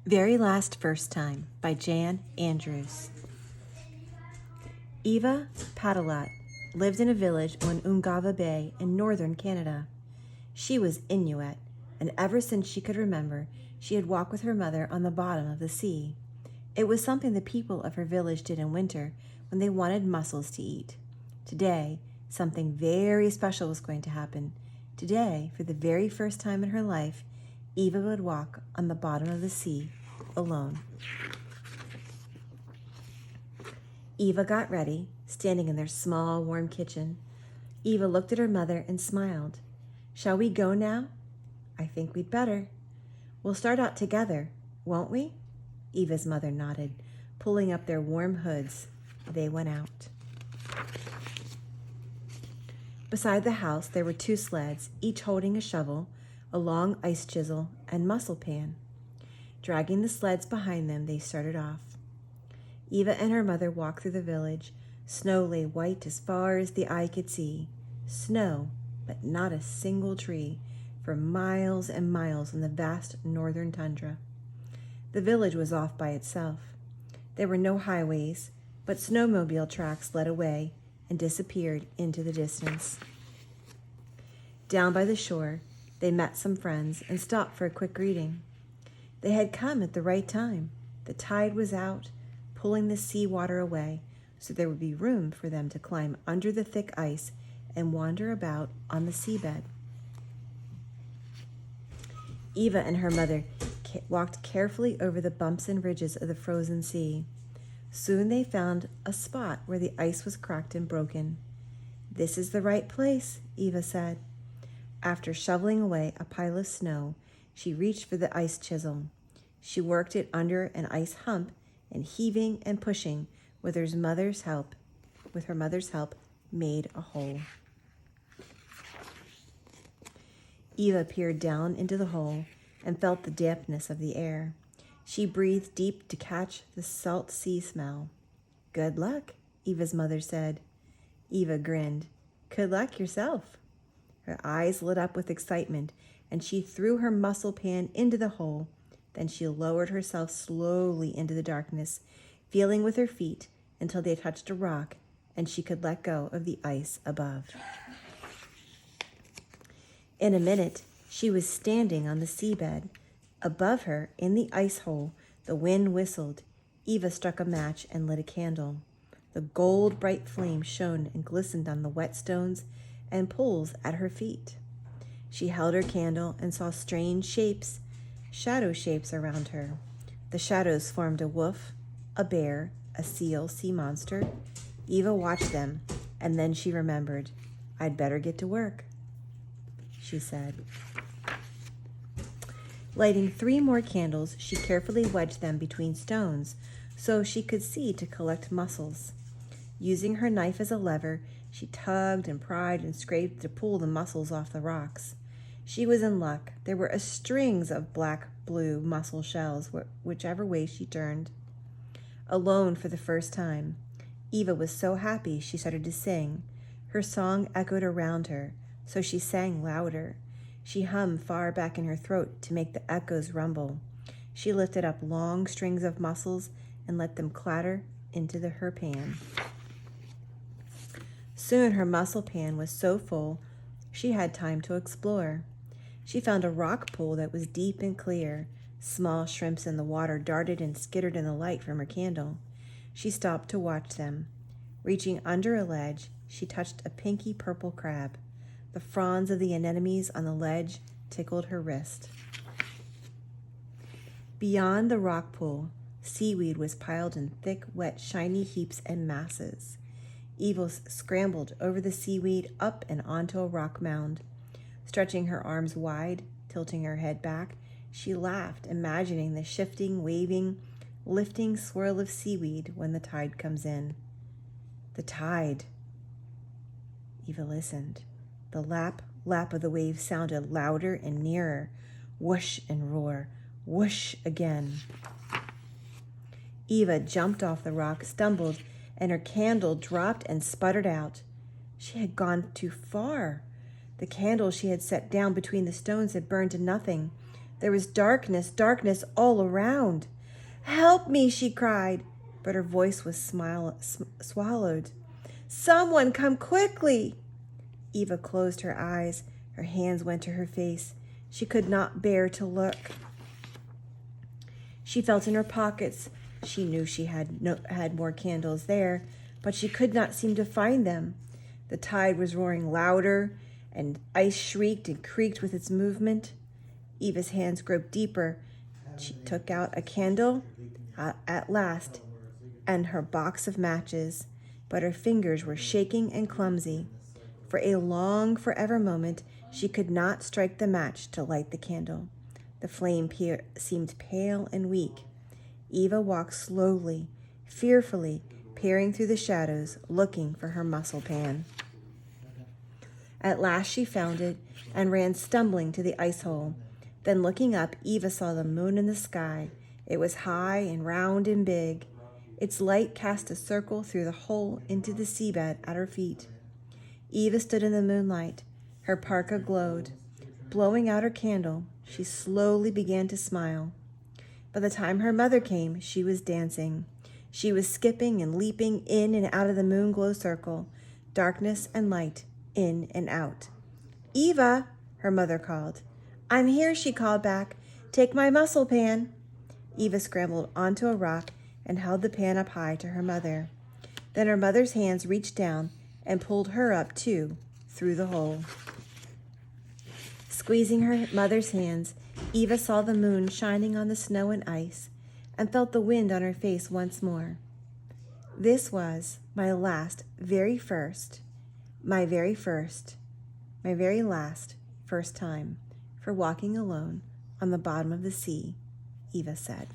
Very Last First Time by Jan Andrews. Eva Padalat lived in a village on Ungava Bay in northern Canada. She was Inuit, and ever since she could remember, she had walked with her mother on the bottom of the sea. It was something the people of her village did in winter when they wanted mussels to eat. Today, something very special was going to happen. Today, for the very first time in her life, Eva would walk on the bottom of the sea alone. Eva got ready, standing in their small, warm kitchen. Eva looked at her mother and smiled. "Shall we go now?" "I think we'd better." "We'll start out together, won't we?" Eva's mother nodded. Pulling up their warm hoods, they went out. Beside the house, there were 2 sleds, each holding a shovel, a long ice chisel, and mussel pan. Dragging the sleds behind them, they started off. Eva and her mother walked through the village. Snow lay white as far as the eye could see. Snow, but not a single tree, for miles and miles in the vast northern tundra. The village was off by itself. There were no highways, but snowmobile tracks led away and disappeared into the distance. Down by the shore, they met some friends and stopped for a quick greeting. They had come at the right time. The tide was out, pulling the seawater away, so there would be room for them to climb under the thick ice and wander about on the seabed. Eva and her mother walked carefully over the bumps and ridges of the frozen sea. Soon they found a spot where the ice was cracked and broken. "This is the right place," Eva said. After shoveling away a pile of snow, she reached for the ice chisel. She worked it under an ice hump and heaving and pushing with her mother's help, made a hole. Eva peered down into the hole and felt the dampness of the air. She breathed deep to catch the salt sea smell. "Good luck," Eva's mother said. Eva grinned. "Good luck yourself." Her eyes lit up with excitement, and she threw her mussel pan into the hole. Then she lowered herself slowly into the darkness, feeling with her feet until they touched a rock and she could let go of the ice above. In a minute, she was standing on the seabed. Above her, in the ice hole, the wind whistled. Eva struck a match and lit a candle. The gold bright flame shone and glistened on the wet stones and pools at her feet. She held her candle and saw strange shapes, shadow shapes around her. The shadows formed a wolf, a bear, a seal, sea monster. Eva watched them, and then she remembered. "I'd better get to work," she said. Lighting 3 more candles, she carefully wedged them between stones so she could see to collect mussels. Using her knife as a lever, she tugged and pried and scraped to pull the mussels off the rocks. She was in luck. There were strings of black-blue mussel shells, whichever way she turned. Alone for the first time, Eva was so happy she started to sing. Her song echoed around her, so she sang louder. She hummed far back in her throat to make the echoes rumble. She lifted up long strings of mussels and let them clatter into her pan. Soon her mussel pan was so full she had time to explore. She found a rock pool that was deep and clear. Small shrimps in the water darted and skittered in the light from her candle. She stopped to watch them. Reaching under a ledge, she touched a pinky purple crab. The fronds of the anemones on the ledge tickled her wrist. Beyond the rock pool, seaweed was piled in thick, wet, shiny heaps and masses. Eva scrambled over the seaweed up and onto a rock mound. Stretching her arms wide, tilting her head back, she laughed, imagining the shifting, waving, lifting swirl of seaweed when the tide comes in. The tide. Eva listened. The lap of the waves sounded louder and nearer. Whoosh and roar. Whoosh again. Eva jumped off the rock, stumbled, and her candle dropped and sputtered out. She had gone too far. The candle she had set down between the stones had burned to nothing. There was darkness, darkness all around. "Help me," she cried, but her voice was swallowed. "Someone come quickly." Eva closed her eyes. Her hands went to her face. She could not bear to look. She felt in her pockets. She knew she had more candles there, but she could not seem to find them. The tide was roaring louder, and ice shrieked and creaked with its movement. Eva's hands groped deeper. She took out a candle at last and her box of matches, but her fingers were shaking and clumsy. For a long, forever moment, she could not strike the match to light the candle. The flame seemed pale and weak. Eva walked slowly, fearfully, peering through the shadows, looking for her mussel pan. At last she found it and ran stumbling to the ice hole. Then looking up, Eva saw the moon in the sky. It was high and round and big. Its light cast a circle through the hole into the seabed at her feet. Eva stood in the moonlight. Her parka glowed. Blowing out her candle, she slowly began to smile. By the time her mother came, she was dancing. She was skipping and leaping in and out of the moon-glow circle, darkness and light, in and out. "Eva," her mother called. "I'm here," she called back. "Take my mussel pan." Eva scrambled onto a rock and held the pan up high to her mother. Then her mother's hands reached down and pulled her up, too, through the hole. Squeezing her mother's hands, Eva saw the moon shining on the snow and ice and felt the wind on her face once more. This was my very last first time for walking alone on the bottom of the sea, Eva said.